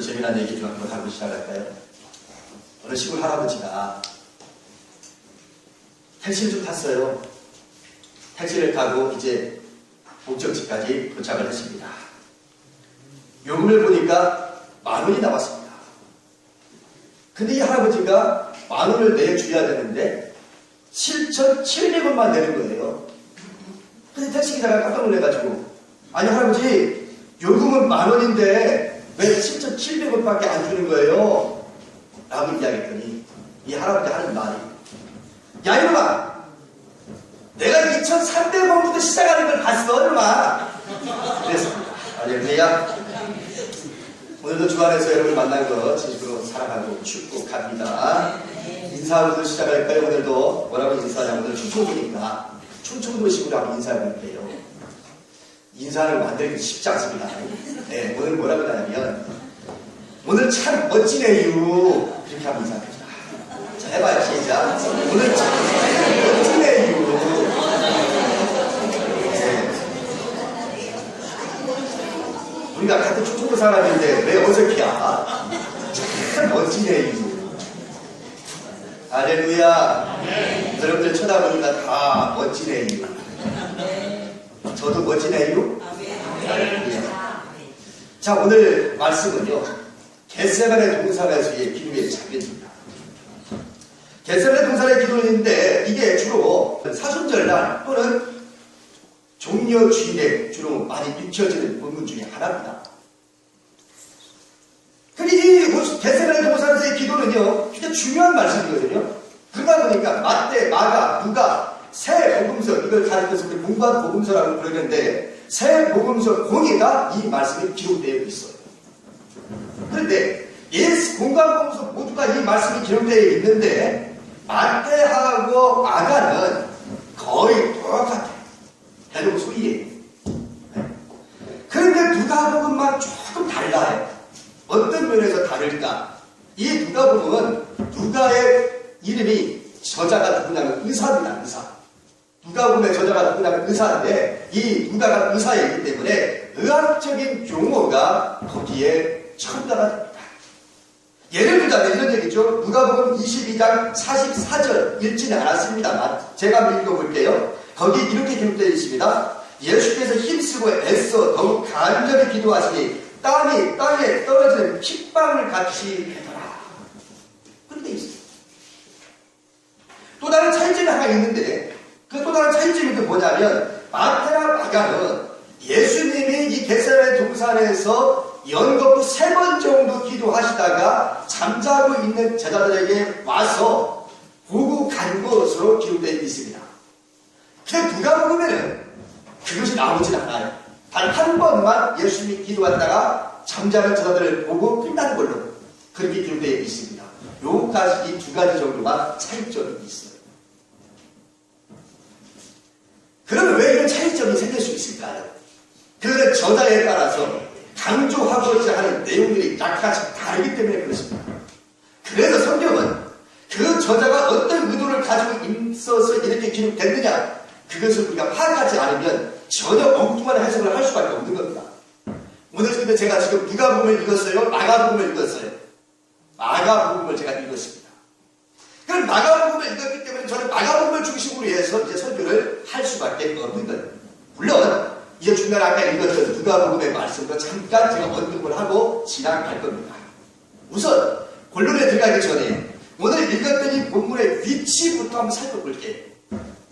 오늘도 재미난 얘기 좀 한번 하고 시작할까요? 어느 시골 할아버지가 택시를 좀 탔어요. 택시를 타고 이제 목적지까지 도착을 했습니다. 요금을 보니까 10,000원이 나왔습니다. 근데 이 할아버지가 10,000원을 내줘야 되는데 7,700원만 내는 거예요. 근데 택시기사가 깜짝 놀래가지고, 아니 할아버지 요금은 10,000원인데 왜 7,700원밖에 안 주는 거예요? 라고 이야기했더니 이 할아버지 하는 말이, 야 이놈아, 내가 2,300원부터 시작하는 걸 봤어 이놈아. 그랬습니다. 할렐루야. 오늘도 주 안에서 여러분을 만난 거 진심으로 사랑하고 축복합니다. 인사하고도 시작할까요? 오늘도 뭐라고 인사하냐면, 오늘 충청도니까 충청도식으로 한번 인사해볼게요. 인사를 만들기 쉽지 않습니다. 네, 오늘 뭐라고 하냐면, 오늘 참 멋지네요. 그렇게 한번 인사합니다. 자, 해봐요. 시작. 오늘 참 멋지네요. 네. 우리가 같은 충청도 사람인데 왜 어색해야? 참 멋지네요. 할렐루야. 여러분들 쳐다보니까 다 멋지네요. 저도 멋지네요. 할렐루야. 자, 오늘 말씀은요, 겟세마네 동산에서의 기도의 장면입니다. 겟세마네 동산의 기도인데 이게 주로 사순절날 또는 종려주일에 주로 많이 익혀지는 본문 중에 하나입니다. 근데 이 겟세마네 동산에서의 기도는요, 굉장히 중요한 말씀이거든요. 그러다 보니까 마태, 마가, 누가 새 복음서, 이걸 가리켜서 공부한 복음서라고 부르는데, 새 복음서 공에다 이 말씀이 기록되어 있어요. 그런데 공간 복음서 모두가 이 말씀이 기록되어 있는데, 마태하고 마가는 거의 똑같아요. 대놓고 소리예요. 그런데 누가복음만 조금 달라요. 어떤 면에서 다를까? 이 누가복음은 누가의 이름이, 저자가 누구냐면 의사입니다. 의사. 누가복음의 저자가 누구냐면 의사인데, 이 누가가 의사이기 때문에 의학적인 용어가 거기에 첨가가 됩니다. 예를 들자면 이런 얘기죠. 누가복음 22장 44절 읽지는 않았습니다만 제가 한번 읽어볼게요. 거기 이렇게 기록되어 있습니다. 예수께서 힘쓰고 애써 더욱 간절히 기도하시니 땀이 땅에 떨어지는 핏방울 같이 되더라. 그렇게 있어요. 또 다른 차이점이 하나 있는데, 그 또 다른 차이점이 뭐냐면, 마태나 마가는 예수님이 이 겟세마네 동산에서 연거푸 3번 정도 기도하시다가 잠자고 있는 제자들에게 와서 보고 간 것으로 기록되어 있습니다. 근데 누가복음에는 그것이 나오진 않아요. 단 한 번만 예수님이 기도하다가 잠자는 제자들을 보고 끝난 걸로 그렇게 기록되어 있습니다. 요까지 이 2가지 정도가 차이점이 있어요. 그러면 왜 이런 차이점이 생길 수 있을까요? 그 저자에 따라서 강조하고자 하는 내용들이 약간씩 다르기 때문에 그렇습니다. 그래서 성경은 그 저자가 어떤 의도를 가지고 있어서 이렇게 기록됐느냐, 그것을 우리가 파악하지 않으면 전혀 엉뚱한 해석을 할 수밖에 없는 겁니다. 오늘 근데 제가 지금 누가복음을 읽었어요? 마가복음을 읽었어요? 마가복음을 제가 읽었습니다. 그럼 마가복음을 읽었기 때문에 저는 마가복음을 중심으로 해서 이제 설교를 할 수밖에 없는 거예요. 물론 이제 중간에 아까 읽었던 누가복음의 말씀도 잠깐 제가 언급을 하고 지나갈 겁니다. 우선 본론에 들어가기 전에 오늘 읽었던 이 본문의 위치부터 한번 살펴볼게요.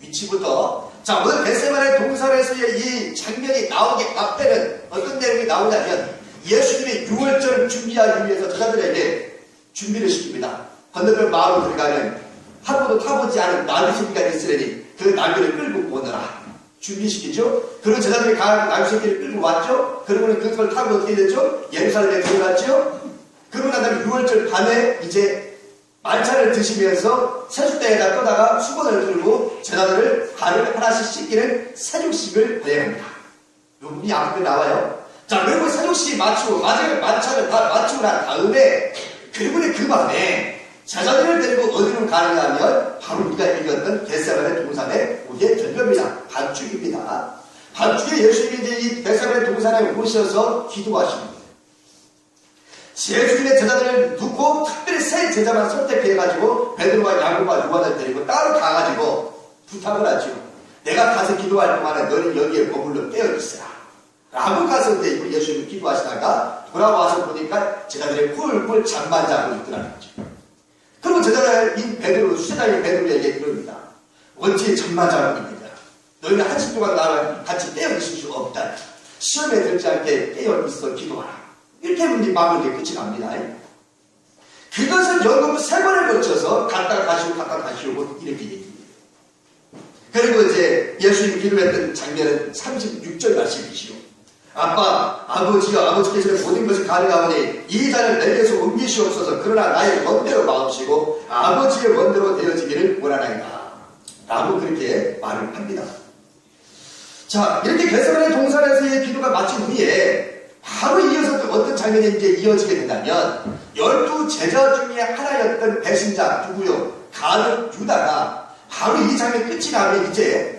위치부터. 자, 오늘 겟세마네 동산에서의 이 장면이 나오기 앞에는 어떤 내용이 나오냐면, 예수님이 6월절 준비하기 위해서 저자들에게 준비를 시킵니다. 건너편 마을로 들어가면 한 번도 타보지 않은 나귀 새끼가 있으려니 그 나귀를 끌고 오너라. 준비시키죠. 그리고 제자들이 나귀 새끼를 끌고 왔죠. 그러고는 그걸 타고 어떻게 됐죠? 예루살렘에 들어갔죠. 그러고 난 다음에 6월절 밤에 이제 만찬을 드시면서 세숫대에다 떠다가 수건을 들고 제자들을 발을 하나씩 씻기는 세족식을 거행합니다. 이 부분이 앞에 나와요. 자, 그리고 세족식 마치고 마지막에 만찬을 다 마치고 난 다음에, 그리고는 그 밤에 제자들을 데리고 어디로 가느냐 하면 바로 우리가 읽었던 겟세마네 동산에 오게 된 겁니다. 밤중입니다. 밤중에 예수님이 이제 이 겟세마네 동산에 오셔서 기도하십니다. 예수님의 제자들을 두고 특별히 세 제자만 선택해가지고 베드로와 야고보와 요한을 데리고 따로 가가지고 부탁을 하죠. 내가 가서 기도할 동안에 너는 여기에 머물러 깨어있으라 라고 가서 이제 예수님이 기도하시다가 돌아와서 보니까 제자들이 꿀꿀 잠만 자고 있더라는 거죠. 그리고 제자들이 베드로, 수제자인 베드로에게 이릅니다. 어찌 잠만 자고 있느냐. 너희는 한시 동안 나와 같이 깨어있을 수 없다. 시험에 들지 않게 깨어있어 기도하라. 이렇게 문제 마무리 끝이 납니다. 그것을 연금 3번을 거쳐서 갔다가 다시 오고 갔다가 다시 오고 이렇게 얘기해요. 그리고 이제 예수님이 기도했던 장면은 36절 말씀이시오. 아빠, 아버지여, 아버지께서는 모든 것이 가능하오니 이 잔을 내게서 옮기시옵소서. 그러나 나의 원대로 마옵시고 아버지의 원대로 되어지기를 원하나이다. 라고 그렇게 말을 합니다. 자, 이렇게 겟세마네 동산에서의 기도가 마친 후에 바로 이어서 또 어떤 장면이 이제 이어지게 된다면 12 제자 중에 하나였던 배신자 누구요? 가룟 유다가 바로 이 장면 끝이 나면 이제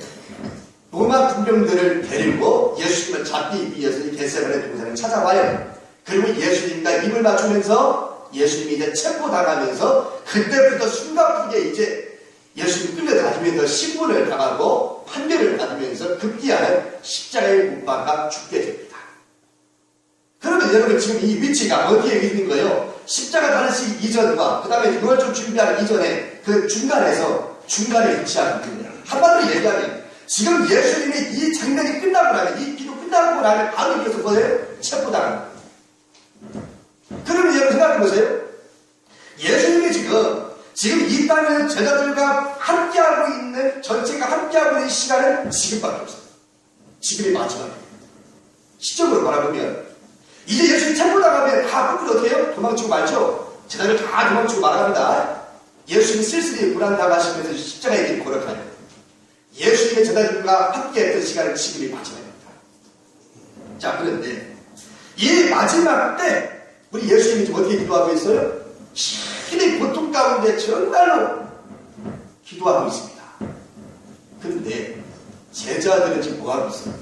로마 군병들을 데리고 예수님을 잡기 위해서 이 겟세마네 동산을 찾아와요. 그리고 예수님과 입을 맞추면서 예수님이 이제 체포당하면서 그때부터 숨가쁘게 이제 예수님 끌려다니면서 신문을 당하고 판결을 받으면서 급기야는 십자가에 못 박아 죽게 됩니다. 그러면 여러분 지금 이 위치가 어디에 있는 거예요? 십자가 달리시 이전과 그 다음에 6월절 준비하는 이전에 그 중간에 위치하는 겁니다. 한마디로 얘기하면 지금 예수님이 이 장면이 끝나고 나면 이 기도 끝나고 나면 바로 이어서 뭐예요? 체포당합니다. 그러면 여러분 생각해보세요. 예수님이 지금 이 땅에서 제자들과 함께하고 있는, 전체가 함께하고 있는 시간은 지금밖에 없어요. 지금이 마지막이에요. 시적으로 바라보면 이제 예수님이 체포당하면 다 끝으로 어떻게 해요? 도망치고 말죠. 제자들 다 도망치고 말합니다. 예수님이 쓸쓸히 불안당하시면서 십자가의 길 걸어가요. 예수님의 제자들과 함께했던 시간은 지금이 마지막입니다. 자, 그런데 이 마지막 때 우리 예수님이 지금 어떻게 기도하고 있어요? 힘의 고통 가운데 정말로 기도하고 있습니다. 그런데 제자들은 지금 뭐하고 있어요?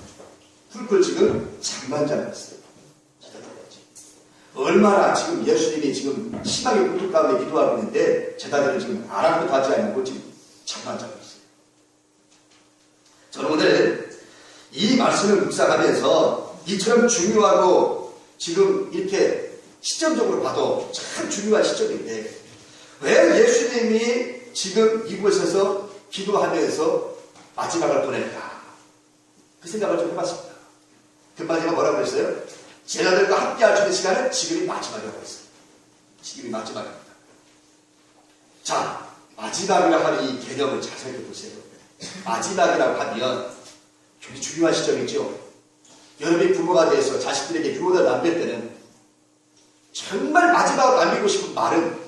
훌훌 지금 잠만 자고 있어요. 얼마나 지금 예수님이 지금 심하게 고통 가운데 기도하고 있는데 제자들은 지금 아랑곳 하지 않고 지금 잠만 자고 있어요. 저는 오늘 이 말씀을 묵상하면서 이처럼 중요하고 지금 이렇게 시점적으로 봐도 참 중요한 시점인데 왜 예수님이 지금 이곳에서 기도하면서 마지막을 보낼까? 그 생각을 좀 해봤습니다. 금방 제가 뭐라고 했어요? 제자들과 함께 할 수 있는 시간은 지금이 마지막이라고 했어요. 지금이 마지막입니다. 자, 마지막이라고 하는 이 개념을 잘 살펴보세요. 마지막이라고 하면 굉장히 중요한 시점이죠. 여러분이 부모가 돼서 자식들에게 유언을 남길 때는 정말 마지막으로 남기고 싶은 말은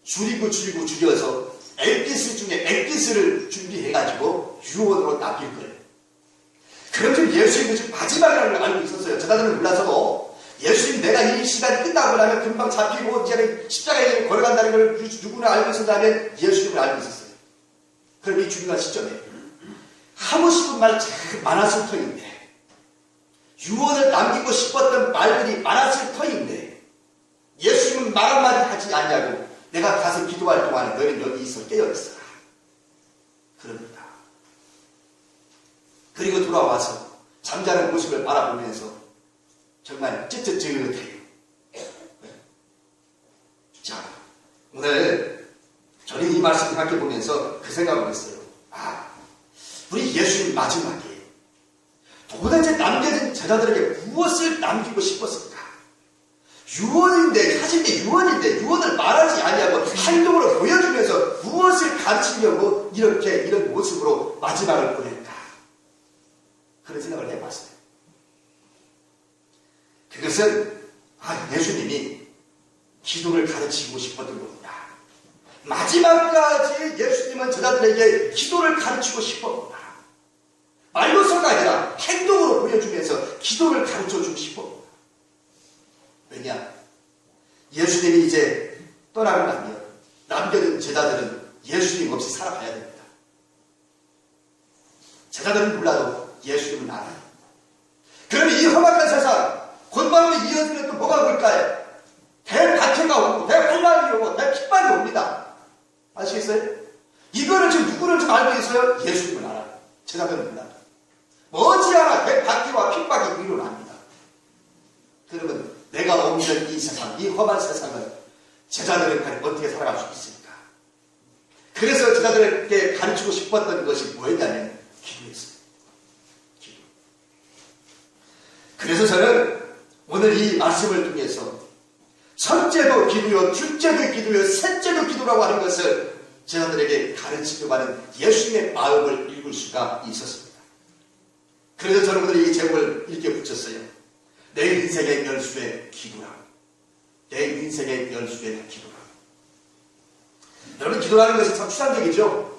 줄여서 액기스 중에 액기스를 준비해가지고 유언으로 남길 거예요. 그럼 지금 예수님은 지금 마지막이라는 걸 알고 있었어요. 제자들은 몰라서도 예수님 내가 이 시간이 끝나고 나면 금방 잡히고 이제는 십자가에 걸어간다는 걸 누구나 알고 있었다면 예수님을 알고 있었어요. 그럼 이 중요한 시점에 하고 싶은 말 참 많았을 터인데 유언을 남기고 싶었던 말들이 많았을 터인데 예수님은 말 한마디 하지 않냐고 내가 가서 기도할 동안에 너희는 여기 있어 깨어있어라. 그럽니다. 그리고 돌아와서 잠자는 모습을 바라보면서 정말 쯧쯧쯧해요. 자, 오늘 저는 이 말씀 생각해 보면서 그 생각을 했어요. 아, 우리 예수님 마지막에 도대체 남겨진 제자들에게 무엇을 남기고 싶었을까? 유언인데, 사실은 유언인데, 유언을 말하지 아니하고 행동으로 보여주면서 무엇을 가르치려고 이런 모습으로 마지막을 보낼까? 그런 생각을 해봤어요. 그것은, 예수님이 기도를 가르치고 싶었던 겁니다. 마지막까지 예수님은 제자들에게 기도를 가르치고 싶었구나. 말로서가 아니라 행동으로 보여주면서 기도를 가르쳐주고 싶었구나. 왜냐? 예수님이 이제 떠나고 나면 남겨진 제자들은 예수님 없이 살아가야 됩니다. 제자들은 몰라도 예수님은 알아요. 그러면 이 험악한 세상, 곧바로 이어지면 또 뭐가 올까요? 없는 이 세상, 이 험한 세상을 제자들은 어떻게 살아갈 수 있습니까? 그래서 제자들에게 가르치고 싶었던 것이 뭐였냐면 기도였어요. 기도. 그래서 저는 오늘 이 말씀을 통해서 첫째도 기도요, 둘째도 기도요, 셋째도 기도라고 하는 것을 제자들에게 가르치려고 하는 예수님의 마음을 읽을 수가 있었습니다. 그래서 저는 오늘 이 제목을 이렇게 붙였어요. 내 인생의 열쇠의 기도라. 내 인생의 열쇠의 기도라. 여러분, 기도라는 것이 참 추상적이죠.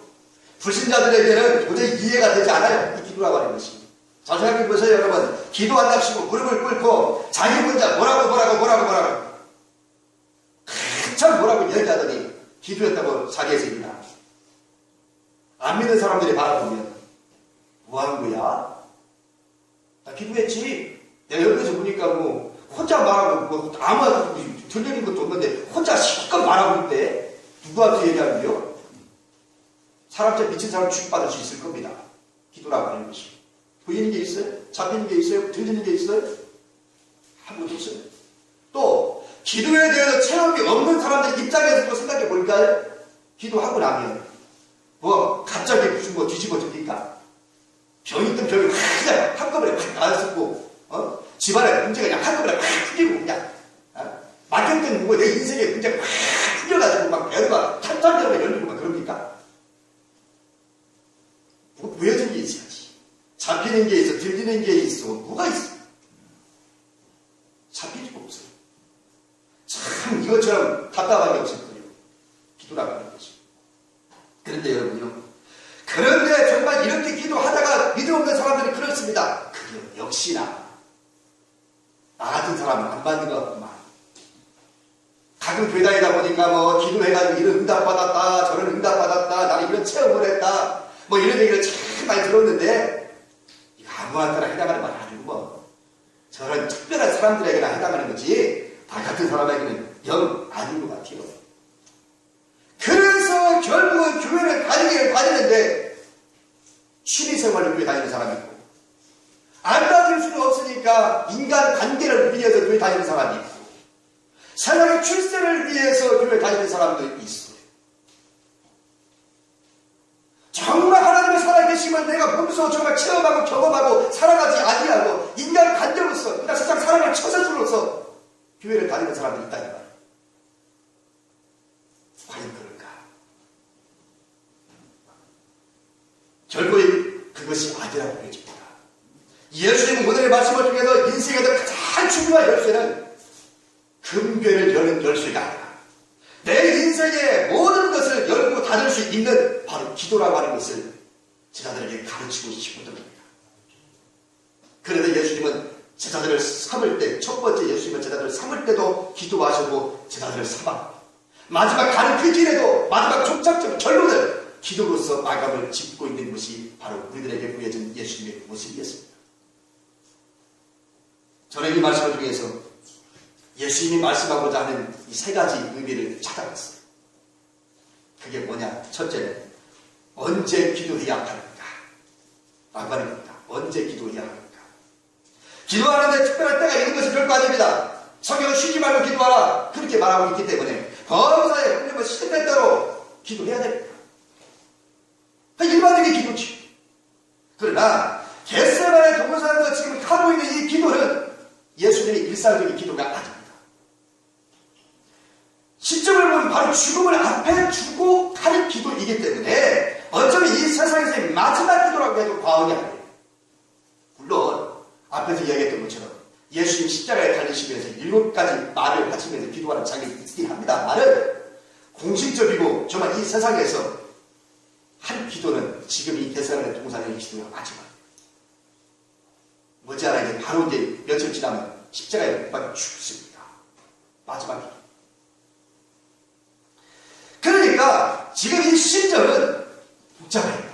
불신자들에게는 도저히 이해가 되지 않아요. 이 기도라고 하는 것이. 잘 생각해 보세요, 여러분. 기도한답시고 무릎을 꿇고 자기 혼자 뭐라고 한참 뭐라고 얘기하더니 기도했다고 자기에서 일어나. 안 믿는 사람들이 바라보면 뭐 하는 거야? 나 기도했지. 내가 옆에서 보니까 뭐 혼자 말하고 뭐 아무 들리는 것도 없는데 혼자 실컷 말하고 있대. 누구한테 얘기하는 거요? 사람처럼 미친 사람 취급받을 수 있을 겁니다. 기도라고 하는 것이. 보이는 게 있어요? 잡히는 게 있어요? 들리는 게 있어요? 아무것도 없어요. 또 기도에 대해서 체험이 없는 사람들 입장에서 또 생각해 볼까요? 기도하고 나면 뭐 갑자기 무슨 뭐 뒤집어집니까? 병이 있던 병이 그냥 한꺼번에 확 나았었고 집안에 문제가 그냥 한꺼번에 확 풀리고 그냥 막혔던 뭐 내 인생에 문제가 확 풀려가지고 막 배가 탄탄대로 열리고 막 그럽니까? 뭐 보여진 게 있어야지. 잡히는 게 있어, 들리는 게 있어, 뭐가 있어? 잡히지가 없어요. 참 이것처럼 답답한 게 없을 거예요. 기도라고 하는 것이. 그런데 여러분요. 그런데 정말 이렇게 기도하다가 믿음 없는 사람들은 그렇습니다. 그게 역시나 나 같은 사람은 안 받는 것 같구만. 가끔 교회 다니다 보니까 뭐 기도해가지고 이런 응답받았다, 저런 응답받았다, 나는 이런 체험을 했다, 뭐 이런 얘기를 참 많이 들었는데 이거 아무한테나 해당하는 건 아니고 뭐 저런 특별한 사람들에게나 해당하는 거지 다 같은 사람에게는 영 아닌 것 같아요. 그래서 결국은 교회를 다니는데 취미생활로 교회 다니는 사람이 있고 안 다닐 수는 없으니까 인간 관계를 위해서 교회 다니는 사람이 있고 사람의 출세를 위해서 교회 다니는 사람도 있어요. 정말 하나님의 살아계심을 내가 몸소 정말 체험하고 경험하고 살아가지 아니하고 인간 관계로서 그냥 세상 사람을 처세주로서 교회를 다니는 사람들이 있다는 말이에요. 과연 그럴까? 결국 그것이 아니라고 보여집니다. 예수님은 오늘의 말씀을 통해서 인생에서 가장 중요한 열쇠는 금괴를 여는 열쇠가 아니라 내 인생의 모든 것을 열고 닫을 수 있는 바로 기도라고 하는 것을 제자들에게 가르치고 싶었던 겁니다. 그래서 예수님은 제자들을 삼을 때, 첫 번째 예수님은 제자들을 삼을 때도 기도하시고 제자들을 삼아 마지막 가는 그 길에도 마지막 종착점 결론을 기도로서 마감을 짚고 있는 것이 바로 우리들에게 보여진 예수님의 모습이었습니다. 저는 이 말씀을 통해서 예수님이 말씀하고자 하는 이 세 가지 의미를 찾아봤어요. 그게 뭐냐? 첫째는 언제 기도해야 하는가? 라고 하는 겁니다. 언제 기도해야 하는가? 기도하는데 특별한 때가 있는 것이 별거 아닙니다. 성경은 쉬지 말고 기도하라. 그렇게 말하고 있기 때문에 범사에 하나님은 시간 대로 기도해야 됩니다. 일반적인 기도지. 그러나 겟세마네 동산에서 지금 하고 있는 이 기도는 예수님의 일상적인 기도가 아닙니다. 시점을 보면 바로 죽음을 앞에 두고 하는 기도이기 때문에 어쩌면 이 세상에서의 마지막 기도라고 해도 과언이 아니에요. 물론 앞에서 이야기했던 것처럼 예수님 십자가에 달리시면서 7가지 말을 하시면서 기도하는 장면이 있긴 합니다만은 공식적이고 정말 이 세상에서 한 기도는 지금 이 겟세마네 동산의 기도가 마지막. 머지않아 이제 바로 이제 며칠 지나면 십자가에 못 박혀 죽습니다. 마지막 기도. 그러니까 지금 이 심정은 복잡해요.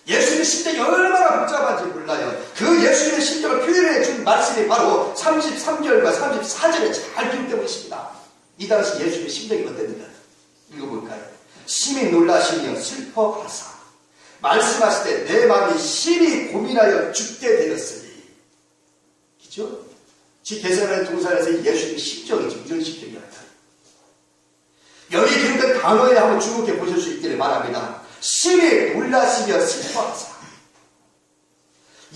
예수님의 심정이 얼마나 복잡한지 몰라요. 그 예수님의 심정을 표현해 준 말씀이 바로 33절과 34절에 잘 기록되고 있습니다. 이 당시 예수님의 심정이 어땠는가 읽어볼까요? 심히 놀라시며 슬퍼하사 말씀하실 때 내 마음이 심히 고민하여 죽게 되었으니. 그죠? 지 겟세마네 동산에서 예수님의 심정 단어에 한번 주목해 보실 수 있기를 바랍니다. 심히 놀라시며 슬퍼하사.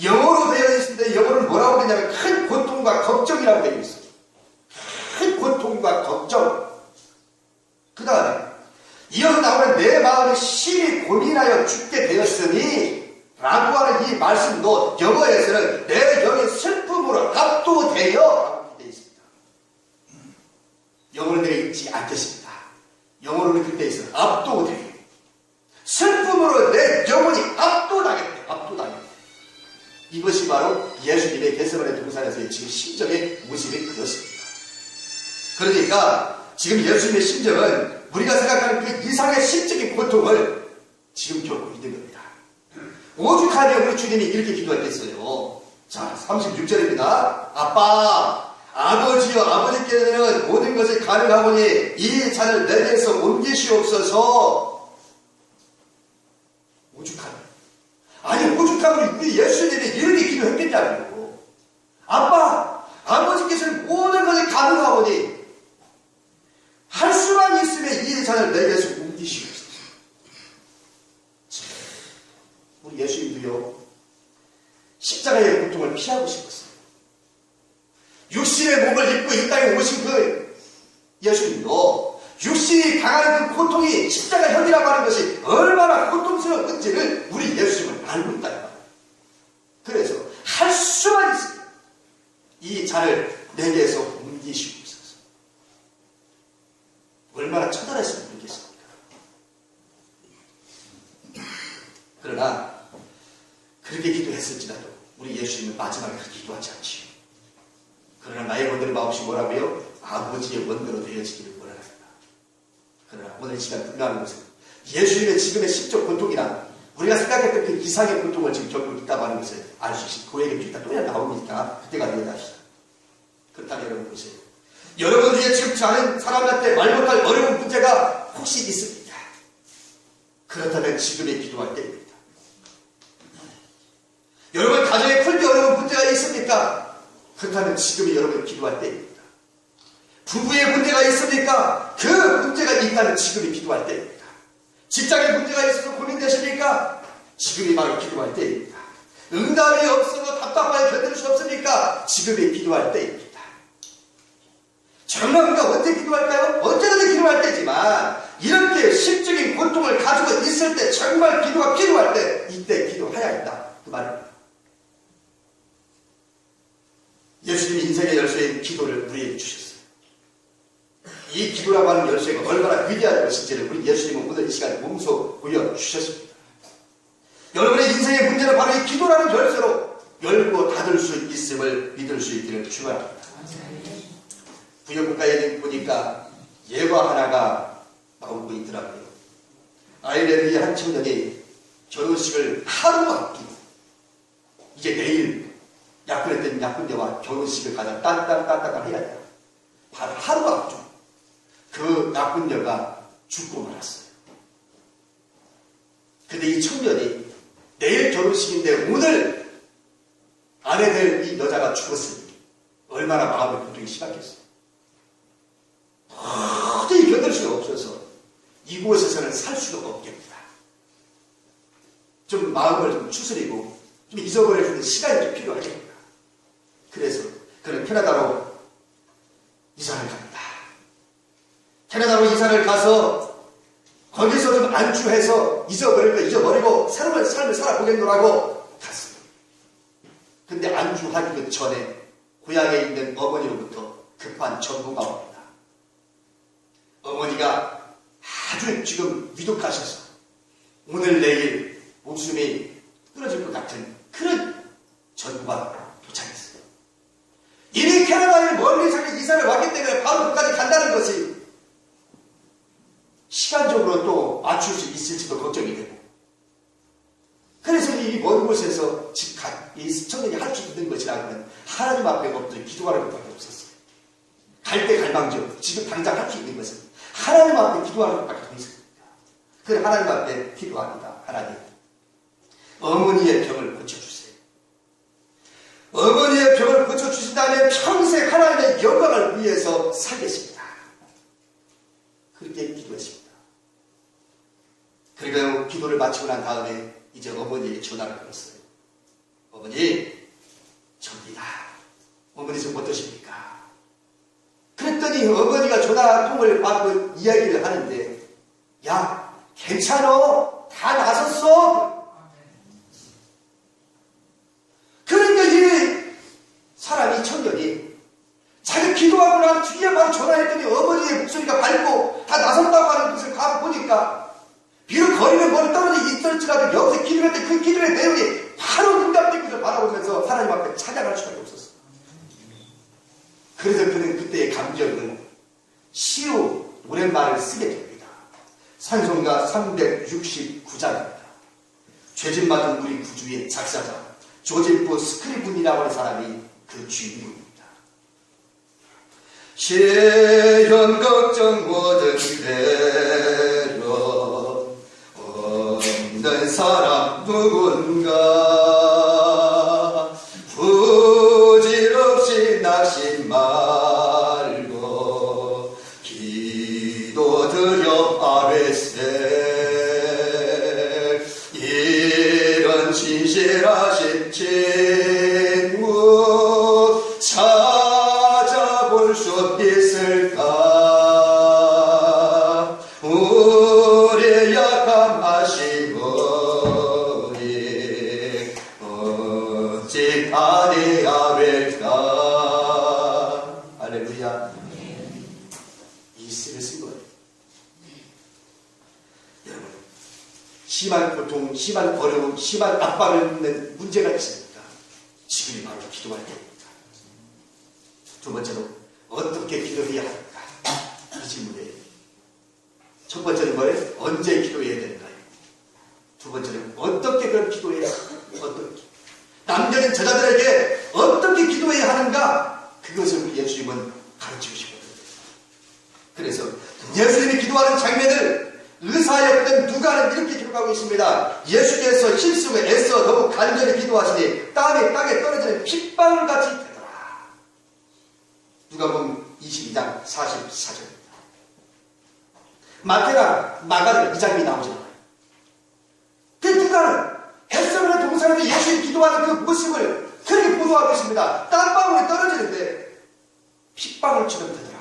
영어로 되어 있는데 영어는 뭐라고 되냐면 큰 고통과 걱정이라고 되어 있어요. 큰 고통과 걱정. 그 다음에 이어서 나오는 내 마음이 심히 고민하여 죽게 되었으니 라고 하는 이 말씀도 영어에서는 내 영의 슬픔으로 압도되어 라고 되어 있습니다. 영어는 되어 있지 않겠습니다. 영어로는 그때 있어요. 압도되어. 슬픔으로 내 영혼이 압도당했대. 압도당했대. 이것이 바로 예수님의 겟세마네 동산에서의 지금 심정의 모습이 그렇습니다. 그러니까 지금 예수님의 심정은 우리가 생각하는 그 이상의 심적인 고통을 지금 겪고 있는 겁니다. 오죽하면 우리 주님이 이렇게 기도했겠어요. 자, 36절입니다. 아빠, 아버지여, 아버지께서는 모든 것이 가능하오니 이 잔을 내게서 옮기시옵소서. 오죽하면. 아니, 오죽하면 우리 예수님이 이렇게 기도했겠냐고. 아빠, 아버지께서는 모든 것이 가능하오니 할 수만 있으면 이 잔을 내게서 옮기시옵소서. 우리 예수님도요, 십자가의 고통을 피하고 싶었어요. 육신의 몸을 입고 이 땅에 오신 그 예수님도 육신이 당하는 그 고통이 십자가형이라고 하는 것이 얼마나 고통스러운지를 우리 예수님은 알고 있다. 그래서 할 수만 있으면 이 잔을 내게서 옮기시옵소서. 얼마나 처절했으면 좋겠습니까? 그러나 그렇게 기도했을지라도 우리 예수님은 마지막에 그렇게 기도하지 않지요. 그러나 나의 원대로 마음이 뭐라고요? 아버지의 원대로 되어지기를 원합니다. 그러나 오늘 시간 분명한 것은 예수님의 지금의 심적 고통이나 우리가 생각했던 그 이상의 고통을 지금 겪고 있다고 하는 것을 알 수 있습니다. 그 얘기 이따 또 나오니까 그때가 되어납시다. 그렇다면 여러분 보세요. 여러분 중에 지금 자는 사람한테 말 못할 어려운 문제가 혹시 있습니까? 그렇다면 지금의 기도할 때입니다. 여러분 가정에 풀기 어려운 문제가 있습니까? 그렇다면 지금이 여러분 기도할 때입니다. 부부의 문제가 있습니까? 그 문제가 있다면 지금이 기도할 때입니다. 직장에 문제가 있어서 고민되십니까? 지금이 바로 기도할 때입니다. 응답이 없어서 답답하게 견딜 수 없습니까? 지금이 기도할 때입니다. 정말 우리가 언제 기도할까요? 언제든지 기도할 때지만 이렇게 심적인 고통을 가지고 있을 때 정말 기도가 필요할 때 이때 기도해야 한다. 그 말입니다. 예수님이 인생의 열쇠인 기도를 우리에게 주셨어요. 이 기도라고 하는 열쇠가 얼마나 위대한 것인지를 우리 예수님은 오늘 이 시간에 몸소 보여주셨습니다. 여러분의 인생의 문제는 바로 이 기도라는 열쇠로 열고 닫을 수 있음을 믿을 수 있기를 축원합니다. 부여국가에 보니까 예화 하나가 나오고 있더라고요. 아일랜드의 한 청년이 결혼식을 하루 앞두고 이제 내일 약혼했던 약혼녀와 결혼식을 가자 딴딴딴딴 해야 돼요. 바로 하루 앞두고 그 약혼녀가 죽고 말았어요. 근데 이 청년이 내일 결혼식인데 오늘 아내 될 이 여자가 죽었으니 얼마나 마음의 고통이 심하겠어요. 도저히 견딜 수가 없어서 이곳에서는 살 수가 없겠다. 좀 마음을 좀 추스리고 좀 잊어버려주는 시간이 좀 필요하겠다. 그래서 그는 캐나다로 이사를 갑니다. 캐나다로 이사를 가서 거기서 좀 안주해서 잊어버리고 새로운 삶을 살아보겠노라고 갔습니다. 근데 안주하기 전에 고향에 있는 어머니로부터 급한 전보가 옵니다. 어머니가 아주 지금 위독하셔서 오늘 내일 목숨이 끊어질 것 같은 그런 전보가 도착했어요. 이미 캐나다에 멀리 자기 이사를 왔기 때문에 바로 거기까지 간다는 것이 시간적으로 또 맞출 수 있을지도 걱정이 되고, 그래서 이 먼 곳에서 이 청년이 할 수 있는 것이라면 하나님 앞에 엎드려 기도하는 것밖에 없었어요. 갈 때 갈망정 지금 당장 할 수 있는 것은 하나님 앞에 기도하는 것밖에 더 있습니다. 그래 하나님 앞에 기도합니다. 하나님, 어머니의 병을 고쳐주세요. 어머니의 병을 고쳐주신다면 평생 하나님의 영광을 위해서 살겠습니다. 그렇게 기도했습니다. 그리고 기도를 마치고 난 다음에 이제 어머니에게 전화를 걸었어요. 어머니, 접니다. 어머니 좀 어떠십니까? 그랬더니 어머니가 전화 통을 받고 이야기를 하는데, 야, 괜찮어? 다 나섰어? 그러니까 이 사람이, 이 청년이 자기 기도하고 난 뒤에 바로 전화했더니 어머니의 목소리가 밝고 다 나섰다고 하는 것을 가보니까, 비록 거리는 멀리 떨어져 있을지라도 여기서 기도할 때 그 기도의 내용이 바로 응답된 것을 바라보면서 하나님 앞에 찾아갈 수밖에 없었어. 그래서 그는 그때의 감격은 시우 노랫말을 쓰게 됩니다. 찬송가 369장입니다. 죄진 맡은 우리 구주의 작사자 조지프 스크리븐이라고 하는 사람이 그 주인공입니다. 시련 걱정 모든 배려 없는 사람 누군가 부질없이 낙심 말고 기도 드려 아베셀 이런 진실하신 친구 찾아볼 수 있을까 우리 약함 아시오니 어찌 아니하wel까. 할렐루야. 이 시를 쓴 거예요. 여러분, 심한 고통, 심한 어려움, 심한 압박을 받는 문제가 있습니다. 지금이 바로 기도할 때입니다. 두 번째로, 어떻게 기도해야 하는가? 이 질문이에요. 첫 번째는 뭐예요? 언제 기도해야 되는가요? 두 번째는 어떻게 그런 기도해야 하는가? 어떻게? 남녀는 저자들에게 어떻게 기도해야 하는가? 그것을 우리 예수님은 가르치고 싶거든요. 그래서 예수님이 기도하는 장면을 의사였던 누가는 이렇게 기록하고 있습니다. 예수께서 힘쓰고 애써 더욱 간절히 기도하시니 땀이 땅에 떨어지는 핏방울같이 되더라. 누가복음 22장 44절입니다. 마태랑 마가는 이 장면이 나오지 않아요. 그 누가는 겟세마네 동산에서 예수님이 기도하는 그 모습을 그렇게 보도하고 있습니다. 땀방울이 떨어지는데 핏방울처럼 되더라.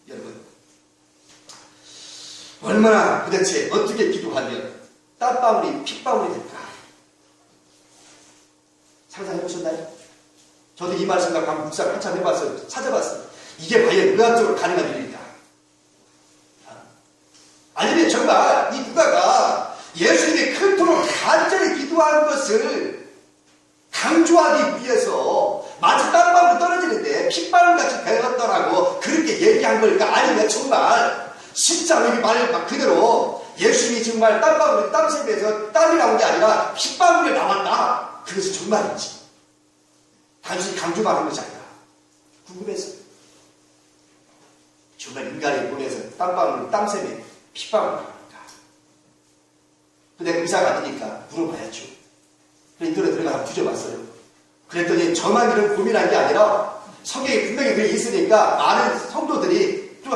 여러분, 얼마나 도대체 어떻게 기도하면 땀방울이 핏방울이 될까? 상상해보셨나요? 저도 이 말 생각하면 묵상을 한참 해봤어요. 찾아봤어요. 이게 과연 의학적으로 가능한 일일까? 아니면 정말 이 누가가 예수님이 그토록 간절히 기도하는 것을 강조하기 위해서 마치 땀방울이 떨어지는데 핏방울같이 되었더라고 그렇게 얘기한 걸까? 아니면 정말 진짜 여기 말 그대로 예수님이 정말 땀방울이 땀샘에서 땀이 나온 게 아니라 핏방울이 나왔다? 그것이 정말인지 단순히 강조만 한 것이 아니라 궁금했어요. 정말 인간의 몸에서 땀방울, 땀샘에 핏방울이 나옵니까? 근데 의사가 아니니까 물어봐야죠. 그래서 인터넷 들어가서 뒤져봤어요. 그랬더니 저만 이런 고민한 게 아니라 성경에 분명히 그게 있으니까 많은 성도들이 또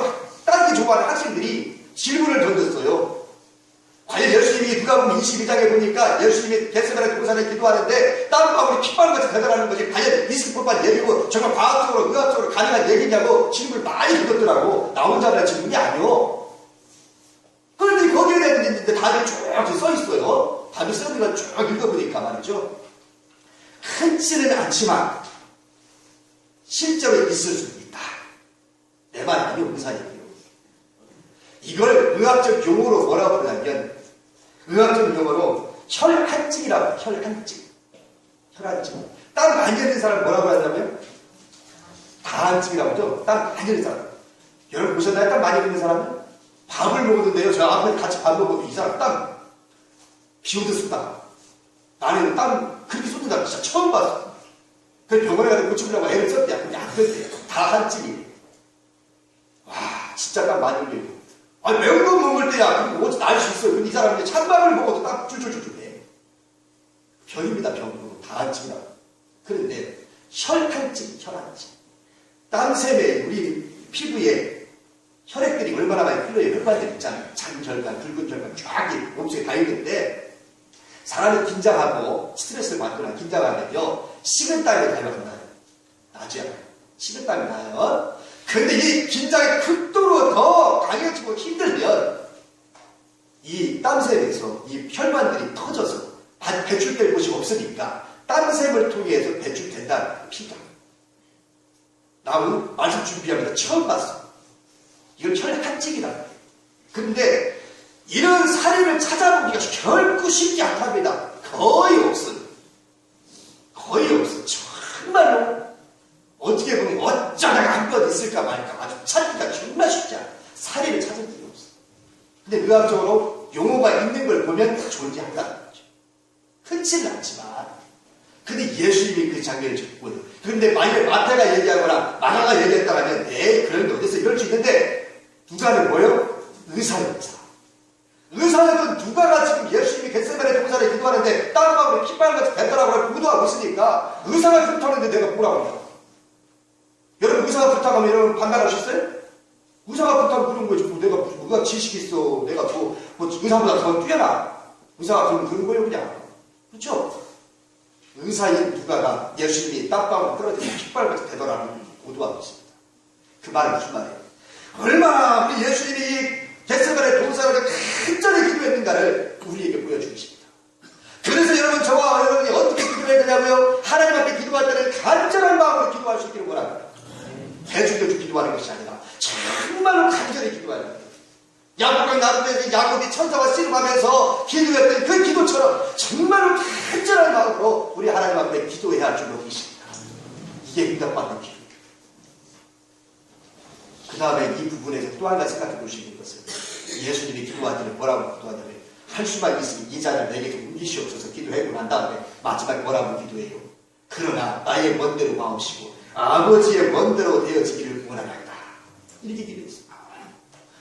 따르기 좋아하는 학생들이 질문을 던졌어요. 과연 예수님이 누가복음 22장에 보니까 예수님이 겟세마네 동산에 기도하는데 땀방울이 핏방울같이 되더라는 것이 과연 있을 법한 얘기고 정말 과학적으로 의학적으로 가능한 얘기냐고 질문을 많이 던졌더라고. 나 혼자 하는 질문이 아니요. 그런데 거기에 대한 있는데 답이 쭉 써있어요. 답이 써있는 쭉 읽어보니까 말이죠. 흔치는 않지만 실제로 있을 수 있다. 내 말 아니요. 의사 얘기요. 이걸 의학적 용어로 뭐라고 그러냐면 의학적 용어로 혈한증이라고 해요. 혈한증. 혈한증. 땀 많이 흘리는 사람 뭐라고 하냐면 다한증이라고 하죠. 땀 많이 흘리는 사람. 여러분 보셨나요? 땀 많이 흘리는 사람은? 밥을 먹었는데요. 저 앞에 같이 밥 먹어도 이 사람 땀 비오듯 쏟다. 나는 땀 그렇게 쏟는다 진짜 처음 봤어. 그래서 병원에 가서 고쳐보려고 애를 썼대. 근데 안 그랬대요. 다한증이에요. 와 진짜 땀 많이 흘리고. 아니 매운 거 먹을 때야 그럼 어찌 날 수 있어요. 근데 이 사람이 찬밥을 먹어도 땀 줄줄줄줄 해. 병입니다. 병. 다한증이라고. 그런데 혈한증. 땀샘에 우리 피부에 혈액들이 얼마나 많이 흘러요. 혈관들 있잖아요. 작은 혈관, 굵은 혈관 쫙 몸속에 다 있는데 사람이 긴장하고 스트레스를 받거나 긴장하면요. 식은땀이 나요. 나지 않아요. 식은땀이 나요. 그런데 이 긴장이 극도로 더 강해지고 힘들면 이 땀샘에서 이 혈관들이 터져서 배출될 곳이 없으니까 땀샘을 통해서 배출된다는 피가. 나는 말씀 준비하면서 처음 봤어. 이건 혈한증이다. 근데 이런 사례를 찾아보기가 결코 쉽지 않답니다. 거의 없어요. 거의 없어요. 정말로 어떻게 보면 어쩌다가 한 번 있을까 말까 아주 찾기가 정말 쉽지 않아요. 사례를 찾을 필요 없어요. 근데 의학적으로 용어가 있는 걸 보면 존재한다는 거죠. 흔치는 않지만 근데 예수님이 그 장면을 적고요. 그런데 만약에 마태가 얘기하거나 마가가 얘기했다 하면 에이 그런 게 어딨어 이럴 수 있는데 누가는 뭐예요? 의사는 의사. 의사는 누가가 지금 예수님이 겟세마네 동산에 기도하는데 땀방울에 핏방울같이 뱉더라고 기도하고 있으니까 의사가 그렇다는데 내가 뭐라고 해요? 여러분 의사가 그렇다고 하면 여러분 반발하셨어요? 의사가 그렇다고 그런 거지. 내가 뭐가 지식이 있어. 내가 뭐 의사보다 더 뛰어나. 의사가 그런 거예요 그냥. 그렇죠? 의사인 누가가 예수님이 땀방울 떨어지면 핏방울같이 되더라고 고도하고 있습니다. 그 말은 무슨 말이에요? 얼마나 우리 예수님이 겟세마네 동산에 간절히 기도했는가를 우리에게 보여주고 있습니다. 그래서 여러분 저와 여러분이 어떻게 기도해야 되냐고요? 하나님 앞에 기도할 때는 간절한 마음으로 기도할 수 있기를 원합니다. 대충대충 기도하는 것이 아니라 정말로 간절히 기도하는 거예요. 야곱과 나룻배기 야곱이 천사와 씨름하면서 기도했던 그 기도처럼 정말로 간절한 마음으로 우리 하나님 앞에 기도해야 할 줄로 믿습니다. 이게 응답받는 기도. 그 다음에 이 부분에서 또 한 가지 생각해 볼 수 있는 것은 예수님이 기도할 때는 뭐라고 기도하냐면 할 수만 있으면 이 자를 내게 옮기시옵소서 기도하고 난 다음에 마지막에 뭐라고 기도해요? 그러나 나의 먼대로 마옵시고 아버지의 먼대로 되어지기를 원하나이다. 이렇게 기도했습니다.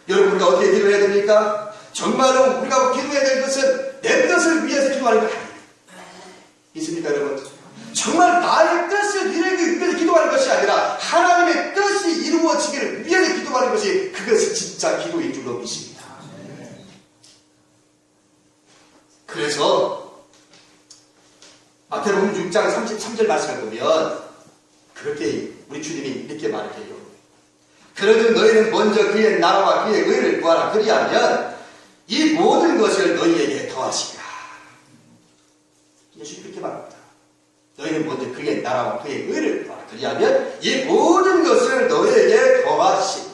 여러분 우리가 어떻게 기도해야 됩니까? 정말로 우리가 기도해야 될 것은 내 뜻을 위해서 기도하는 것 아닙니다. 있습니까 여러분? 정말 나의 뜻을 이루기 위해서 기도하는 것이 아니라 하나님의 뜻이 이루어지기를 위해서 기도하는 것이 그것이 진짜 기도인 줄로 믿습니다. 그래서 마태복음 6장 33절 말씀을 보면 그렇게 우리 주님이 이렇게 말해요. 그러든 너희는 먼저 그의 나라와 그의 의를 구하라. 그리하면 이 모든 것을 너희에게 더하시리라. 예수님이 그렇게 말합니다. 너희는 먼저 그의 나라와 그의 의를 구하라. 그리하면 이 모든 것을 너희에게 더하시리라.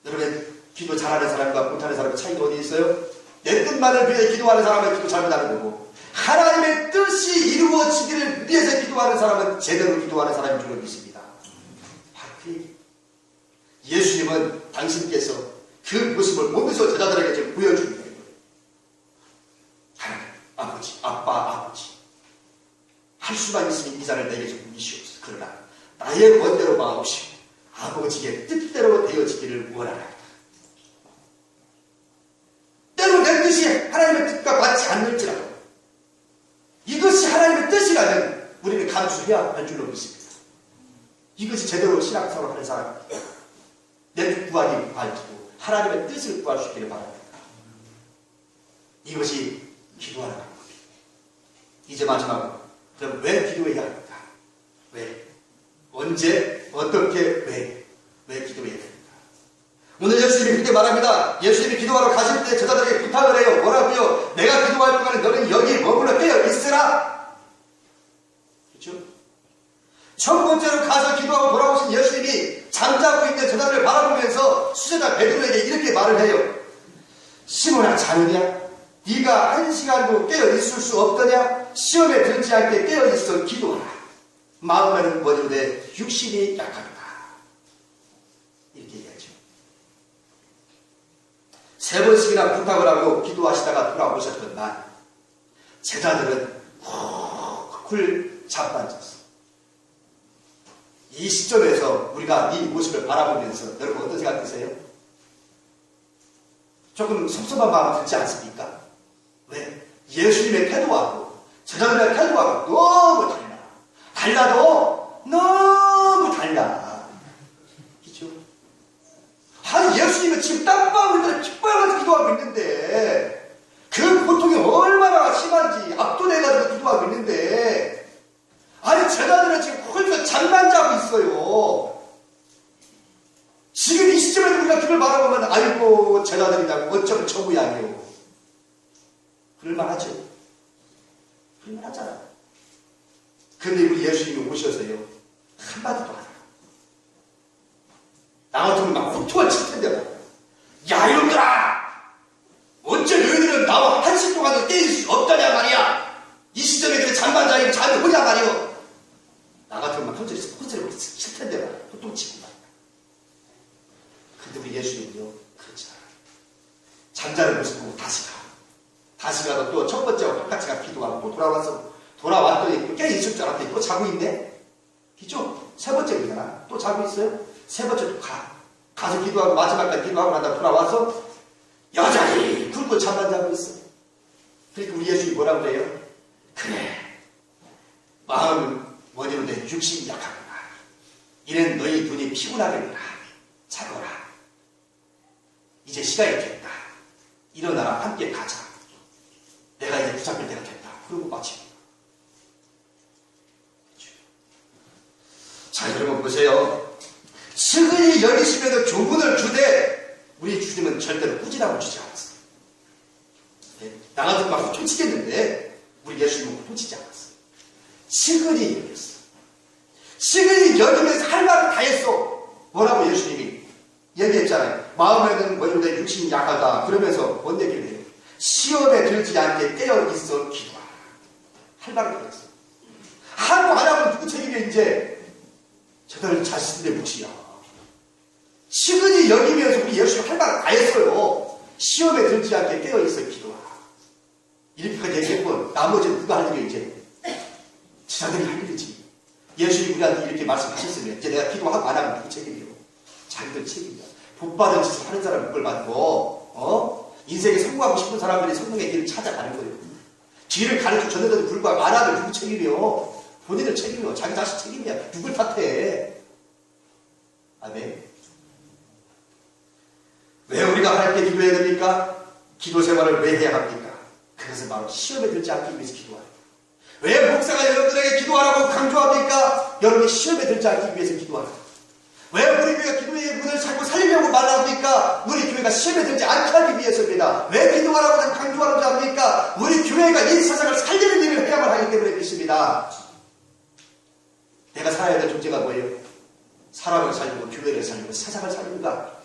여러분 기도 잘하는 사람과 못하는 사람의 차이가 어디 있어요? 내 뜻만을 위해 기도하는 사람은 기도 잘못하는 거고 하나님의 뜻이 이루어지기를 위해서 기도하는 사람은 제대로 기도하는 사람인 줄로 믿습니다. 바로 그 얘기. 예수님은 당신께서 그 모습을 보면서 제자들에게 지금 보여주는 거예요. 하나님, 아버지, 아버지. 할 수만 있으면 이 자를 내게 좀 미시옵소서. 그러나 나의 멋대로 마옵시고 아버지의 뜻대로 되어지기를 원하나이다. 때로 내 뜻이 하나님의 뜻과 맞지 않을지라도 이것이 하나님의 뜻이라면 우리는 감수해야 할 줄로 믿습니다. 이것이 제대로 신앙생활을 하는 사람 내 뜻 구하기 말고 하나님의 뜻을 구할 수 있기를 바랍니다. 이것이 기도하는 방법입니다. 이제 마지막으로 그럼 왜 기도해야 합니까? 왜? 언제? 어떻게? 왜 기도해야 됩니까? 오늘 예수님이 그렇게 말합니다. 예수님이 기도하러 가실 때 제자들에게 부탁을 해요. 뭐라고요? 내가 기도할 동안에 너는 여기 머물러 깨어 있으라. 그렇죠? 첫 번째로 가서 기도하고 돌아오신 예수님이 잠자고 있는 제자들을 바라보면서 수제자 베드로에게 이렇게 말을 해요. 시몬아 자느냐? 네가 한 시간도 깨어 있을 수 없더냐? 시험에 들지 않게 깨어 있어 기도하라. 마음에는 머리로되 육신이 약하다. 이렇게 얘기하죠. 3번씩이나 부탁을 하고 기도하시다가 돌아오셨던 날 제자들은 쿨 자빠졌어. 이 시점에서 우리가 이 모습을 바라보면서 여러분 어떤 생각 드세요? 조금 섭섭한 마음 들지 않습니까? 왜? 예수님의 태도하고 제자들의 태도하고 너무 달라. 달라도 너무 달라. 그렇죠? 아이고 제자들이라고 어쩜 저구야기요. 그럴만하죠. 그럴만하잖아. 근데 우리 예수님이 오셔서요 한마디도 안 해요. 나 같으면 막 호통을 칠 텐데 야 이놈들아 어째 너희들은 나와 한시 동안도 떼일 수 없다냐 말이야. 이 시점에 그 장반장이 잠이 오냐 말이오. 나 같으면 막 혼자를 칠 텐데 막 호통 치고 막. 근데 우리 예수님은요 그렇지 않아요. 잠자는 모습 보고 다시 가도 또 첫 번째와 똑같이 가 기도하고 또 돌아왔더니 또 깨 있을 줄 알았더니 또 자고 있네. 그죠? 세 번째잖아. 또 자고 있어요. 세 번째 또 가서 기도하고 마지막까지 기도하고 나다 돌아와서 여전히 굶고 잠만 자고 있어. 그러니까 우리 예수님이 뭐라고 그래요? 그래 마음은 원이로되 육신이 약하구나. 이는 너희 눈이 피곤하겠구나. 자거라. 이제 시간이 됐다. 일어나라 함께 가자. 내가 이제 붙잡힐 때가 됐다. 그러고 마치고. 자 여러분 보세요. 측은히 여기시면서 교훈을 주되 우리 주님은 절대로 꾸지람을 주지 않았어요. 네? 나 같은 막 훔치겠는데 우리 예수님은 훔치지 않았어요. 측은히 여겼어. 측은히 여기면서 할 말을 다 했어. 뭐라고 예수님이 얘기했잖아요. 마음에는 원인데 육신이 약하다. 그러면서 뭔 얘기를 해요? 시험에 들지 않게 깨어 있어 기도하라. 할 말을 다 했어. 하고 안 하면 누구 책임이야 이제? 저들 자신들의 몫이야. 측은히 여기면서 우리 예수님 할 말을 다 했어요. 시험에 들지 않게 깨어 있어 기도하라. 이렇게까지 얘기했고 나머지는 누가 할 일이야 이제? 제자들이 할 일이지. 예수님이 우리한테 이렇게 말씀하셨으면 이제 내가 기도하고 안 하면 누구 책임이요? 자기들 책임이야. 복받은 짓을 하는 사람은 복을 받고 인생에 성공하고 싶은 사람들이 성공의 길을 찾아가는 거예요. 길을 가르쳐 줬는데도 불구하고 안 하면 누구 책임이요? 본인들 책임이요. 자기 자신 책임이야. 누굴 탓해? 아멘. 왜 우리가 하나님께 기도해야 됩니까? 기도 생활을 왜 해야 합니까? 그것은 바로 시험에 들지 않기 위해서 기도하는 거예요. 왜 목사가 여러분들에게 기도하라고 강조합니까? 여러분이 시험에 들지 않기 위해서 기도하는 거예요. 왜 우리 교회가 기도의 문을 자꾸 살리려고 말합니까? 우리 교회가 시험에 들지 않게 하기 위해서입니다. 왜 기도하라고 강조하는지 압니까? 우리 교회가 이 세상을 살리는 일을 해야만 하기 때문에 그렇습니다. 내가 살아야 될 존재가 뭐예요? 사람을 살리고 교회를 살리고 세상을 살리는가?